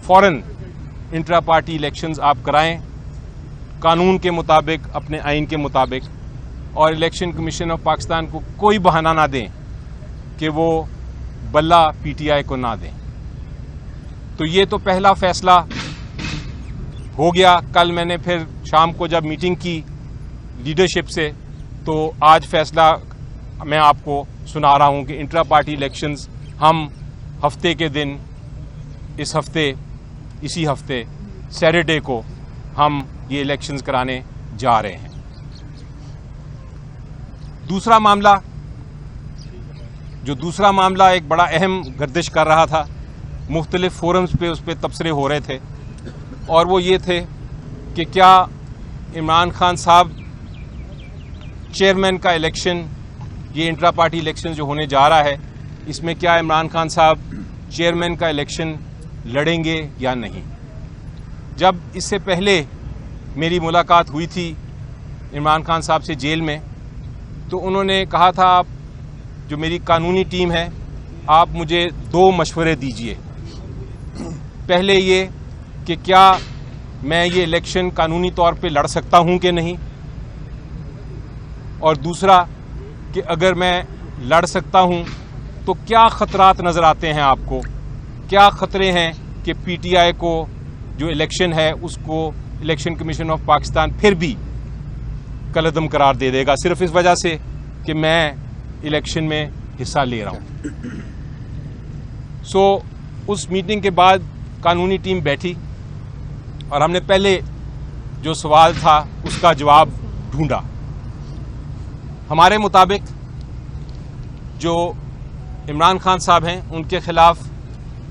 फ़ौरन intra party elections आप कराएं कानून के मुताबिक, अपने आइन के मुताबिक, और इलेक्शन कमीशन ऑफ पाकिस्तान को कोई बहाना ना दें कि वो बल्ला पीटीआई को ना दें। तो ये तो पहला फैसला हो गया। कल मैंने फिर शाम को जब मीटिंग की लीडरशिप से, तो आज फैसला मैं आपको सुना रहा हूं कि इंट्रा पार्टी इलेक्शंस हम हफ्ते के दिन, इसी हफ्ते सैटरडे को हम ये इलेक्शंस कराने जा रहे हैं। दूसरा मामला एक बड़ा अहम गर्दिश कर रहा था, मुख्तलिफ फोरम्स पे उस पर तबसरे हो रहे थे, और वो ये थे कि क्या इमरान खान साहब चेयरमैन का इलेक्शन, ये इंट्रा पार्टी इलेक्शन जो होने जा रहा है, इसमें क्या इमरान खान साहब चेयरमैन का इलेक्शन लड़ेंगे या नहीं। जब इससे पहले मेरी मुलाकात हुई थी इमरान खान साहब से जेल में, तो उन्होंने कहा था, आप जो मेरी कानूनी टीम है, आप मुझे 2 मशवरे दीजिए। पहले ये कि क्या मैं ये इलेक्शन कानूनी तौर पे लड़ सकता हूं कि नहीं, और दूसरा कि अगर मैं लड़ सकता हूं तो क्या खतरात नज़र आते हैं आपको, क्या खतरे हैं कि पीटीआई को जो इलेक्शन है उसको इलेक्शन कमीशन ऑफ पाकिस्तान फिर भी कलअदम करार दे देगा, सिर्फ इस वजह से कि मैं इलेक्शन में हिस्सा ले रहा हूं। उस मीटिंग के बाद कानूनी टीम बैठी और हमने पहले जो सवाल था उसका जवाब ढूंढा। हमारे मुताबिक जो इमरान खान साहब हैं, उनके खिलाफ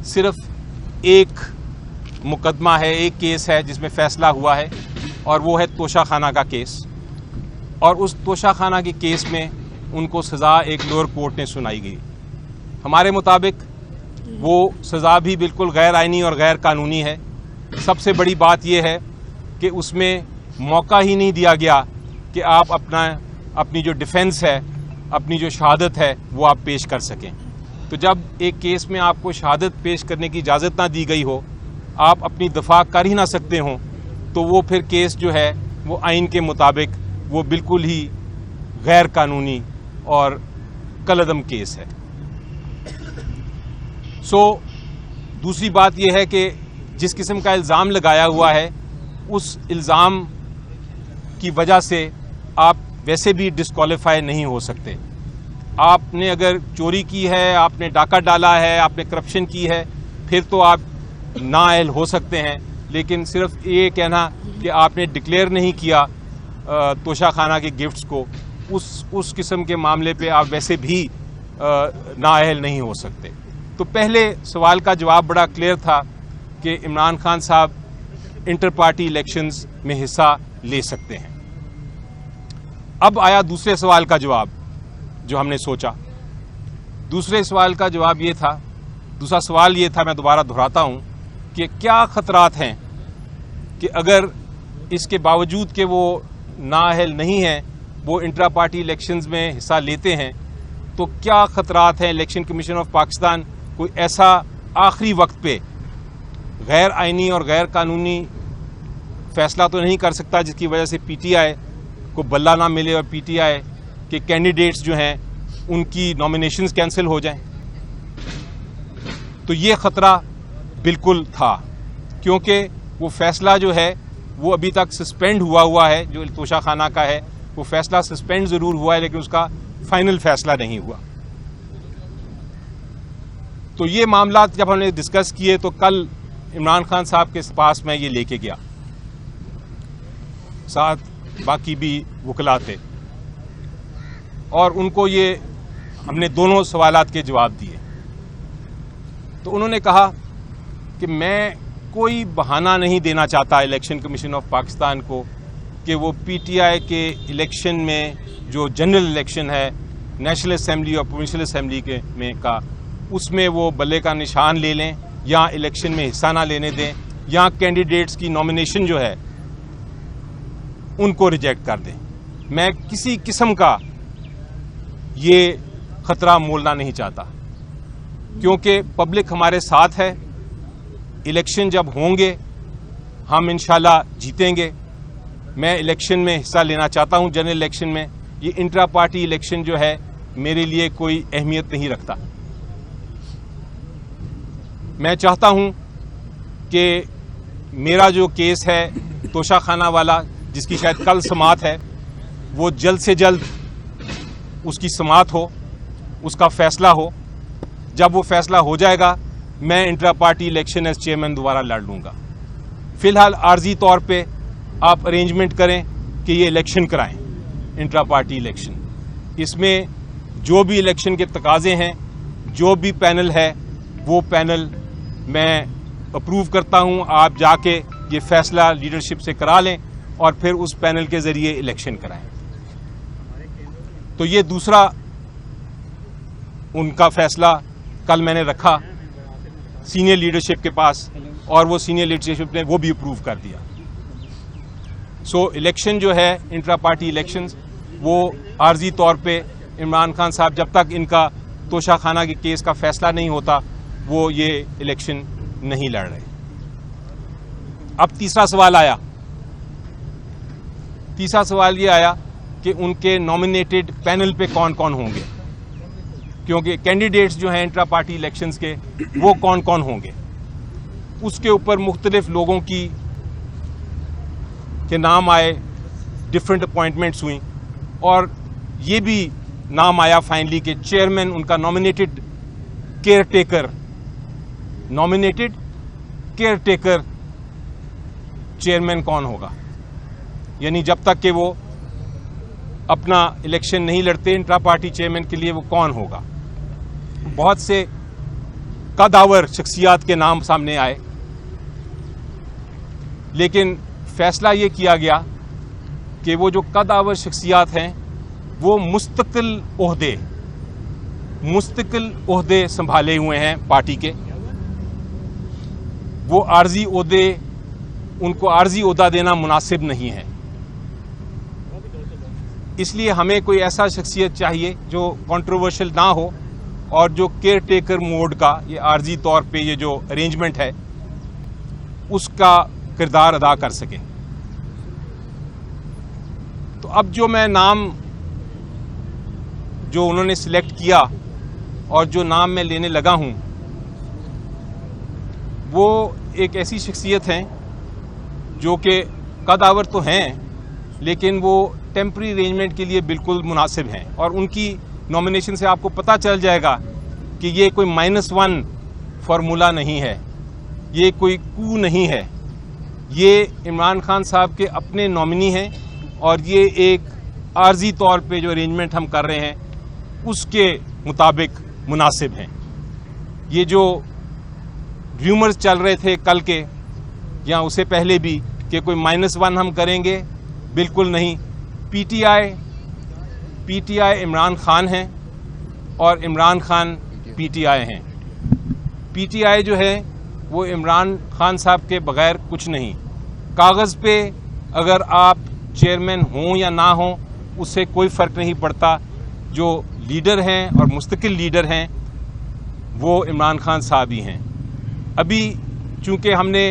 सिर्फ एक मुकदमा है, एक केस है जिसमें फैसला हुआ है, और वो है तोशाखाना का केस। और उस तोशाखाना के केस में उनको सज़ा एक लोअर कोर्ट ने सुनाई गई। हमारे मुताबिक वो सज़ा भी बिल्कुल गैर आइनी और गैर कानूनी है। सबसे बड़ी बात यह है कि उसमें मौका ही नहीं दिया गया कि आप अपनी जो डिफेंस है, अपनी जो शहादत है, वो आप पेश कर सकें। तो जब एक केस में आपको शहादत पेश करने की इजाज़त ना दी गई हो, आप अपनी दफा कर ही ना सकते हों, तो वो फिर केस जो है वो आइन के मुताबिक वो बिल्कुल ही गैर कानूनी और कलअदम केस है। दूसरी बात यह है कि जिस किस्म का इल्ज़ाम लगाया हुआ है, उस इल्ज़ाम की वजह से आप वैसे भी डिस्क्वालीफाई नहीं हो सकते। आपने अगर चोरी की है, आपने डाका डाला है, आपने करप्शन की है, फिर तो आप नाअहल हो सकते हैं। लेकिन सिर्फ ये कहना कि आपने डिक्लेयर नहीं किया तोशाखाना के गिफ्ट्स को, उस किस्म के मामले पे आप वैसे भी नाअहल नहीं हो सकते। तो पहले सवाल का जवाब बड़ा क्लियर था कि इमरान खान साहब इंटर पार्टी इलेक्शंस में हिस्सा ले सकते हैं। अब आया दूसरे सवाल का जवाब जो हमने सोचा। दूसरे सवाल का जवाब ये था, दूसरा सवाल ये था, मैं दोबारा दोहराता हूं, कि क्या खतरात हैं कि अगर इसके बावजूद कि वो नाअहल नहीं हैं, वो इंट्रा पार्टी इलेक्शंस में हिस्सा लेते हैं, तो क्या खतरात हैं। इलेक्शन कमीशन ऑफ पाकिस्तान कोई ऐसा आखिरी वक्त पे गैर आइनी और गैर कानूनी फैसला तो नहीं कर सकता जिसकी वजह से पीटीआई को बल्ला ना मिले और पीटीआई के कैंडिडेट्स जो हैं उनकी नॉमिनेशंस कैंसिल हो जाएं। तो ये खतरा बिल्कुल था, क्योंकि वो फैसला जो है वो अभी तक सस्पेंड हुआ है, जो तोशाखाना का है वो फैसला सस्पेंड जरूर हुआ है, लेकिन उसका फाइनल फैसला नहीं हुआ। तो ये मामला जब हमने डिस्कस किए, तो कल इमरान खान साहब के पास मैं ये लेके गया, साथ बाकी भी वकला थे, और उनको ये हमने दोनों सवालात के जवाब दिए। तो उन्होंने कहा कि मैं कोई बहाना नहीं देना चाहता इलेक्शन कमीशन ऑफ पाकिस्तान को कि वो पीटीआई के इलेक्शन में, जो जनरल इलेक्शन है नेशनल असेंबली और प्रोविंशियल असेंबली के में का, उसमें वो बल्ले का निशान ले लें या इलेक्शन में हिस्सा ना लेने दें, या कैंडिडेट्स की नॉमिनेशन जो है उनको रिजेक्ट कर दें। मैं किसी किस्म का ये खतरा मोलना नहीं चाहता, क्योंकि पब्लिक हमारे साथ है। इलेक्शन जब होंगे हम इंशाल्लाह जीतेंगे। मैं इलेक्शन में हिस्सा लेना चाहता हूं, जनरल इलेक्शन में। ये इंट्रा पार्टी इलेक्शन जो है मेरे लिए कोई अहमियत नहीं रखता। मैं चाहता हूं कि मेरा जो केस है तोशाखाना वाला, जिसकी शायद कल समाअत है, वो जल्द से जल्द उसकी समाअत हो, उसका फैसला हो। जब वो फैसला हो जाएगा मैं intra party election as chairman दोबारा लड़ लूँगा। फिलहाल आर्जी तौर पे आप अरेंजमेंट करें कि ये इलेक्शन कराएं, इंट्रा पार्टी इलेक्शन। इसमें जो भी इलेक्शन के तकाजे हैं, जो भी पैनल है, वो पैनल मैं अप्रूव करता हूं। आप जाके ये फैसला लीडरशिप से करा लें और फिर उस पैनल के जरिए इलेक्शन कराएं। तो ये दूसरा उनका फैसला कल मैंने रखा सीनियर लीडरशिप के पास और वो सीनियर लीडरशिप ने वो भी अप्रूव कर दिया। सो इलेक्शन जो है इंट्रा पार्टी इलेक्शंस, वो आर्जी तौर पे इमरान खान साहब जब तक इनका तोशाखाना के केस का फैसला नहीं होता वो ये इलेक्शन नहीं लड़ रहे। अब तीसरा सवाल आया। तीसरा सवाल ये आया कि उनके नॉमिनेटेड पैनल पे कौन कौन होंगे, क्योंकि कैंडिडेट्स जो हैं इंट्रा पार्टी इलेक्शंस के वो कौन कौन होंगे। उसके ऊपर मुख्तलिफ लोगों के नाम आए, डिफरेंट अपॉइंटमेंट्स हुई और ये भी नाम आया फाइनली कि चेयरमैन उनका नॉमिनेटेड केयर टेकर चेयरमैन कौन होगा, यानी जब तक कि वो अपना इलेक्शन नहीं लड़ते इंट्रा पार्टी चेयरमैन के लिए वो कौन होगा। बहुत से कदावर शख्सियात के नाम सामने आए, लेकिन फैसला ये किया गया कि वो जो कदावर शख्सियात हैं वो मुस्तकिल ओहदे संभाले हुए हैं पार्टी के। वो उनको आर्जी ओहदा देना मुनासिब नहीं है। इसलिए हमें कोई ऐसा शख्सियत चाहिए जो कंट्रोवर्शियल ना हो और जो केयर टेकर मोड का ये आर्जी तौर पे ये जो अरेंजमेंट है उसका किरदार अदा कर सके। तो अब जो मैं नाम जो उन्होंने सिलेक्ट किया और जो नाम मैं लेने लगा हूं वो एक ऐसी शख्सियत हैं जो कि कदावर तो हैं लेकिन वो टेम्पररी अरेंजमेंट के लिए बिल्कुल मुनासिब हैं। और उनकी नॉमिनेशन से आपको पता चल जाएगा कि ये कोई -1 फार्मूला नहीं है, ये कोई कू नहीं है। ये इमरान खान साहब के अपने नॉमिनी हैं और ये एक आर्जी तौर पे जो अरेंजमेंट हम कर रहे हैं उसके मुताबिक मुनासिब हैं। ये जो र्यूमर्स चल रहे थे कल के या उससे पहले भी कि कोई -1 हम करेंगे, बिल्कुल नहीं। पीटीआई इमरान खान हैं और इमरान खान पीटीआई हैं। पीटीआई जो है वो इमरान खान साहब के बगैर कुछ नहीं। कागज़ पे अगर आप चेयरमैन हों या ना हों उससे कोई फ़र्क नहीं पड़ता। जो लीडर हैं और मुस्तकिल लीडर हैं वो इमरान खान साहब ही हैं। अभी चूँकि हमने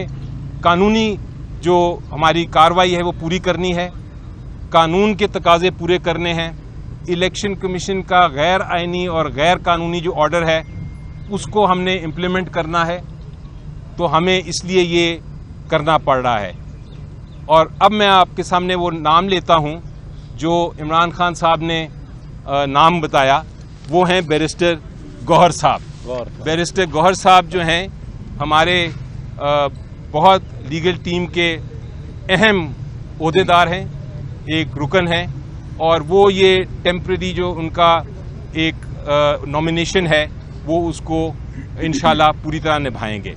कानूनी जो हमारी कार्रवाई है वो पूरी करनी है, कानून के तकाजे पूरे करने हैं। इलेक्शन कमीशन का गैर आइनी और गैर कानूनी जो ऑर्डर है उसको हमने इम्प्लीमेंट करना है, तो हमें इसलिए ये करना पड़ रहा है। और अब मैं आपके सामने वो नाम लेता हूं जो इमरान खान साहब ने नाम बताया, वो हैं बैरिस्टर गौहर साहब। बैरिस्टर गौहर साहब जो हैं हमारे बहुत लीगल टीम के अहम ओहदेदार हैं, एक रुकन है और वो ये टेम्परेरी जो उनका एक नॉमिनेशन है वो उसको इंशाल्लाह पूरी तरह निभाएंगे।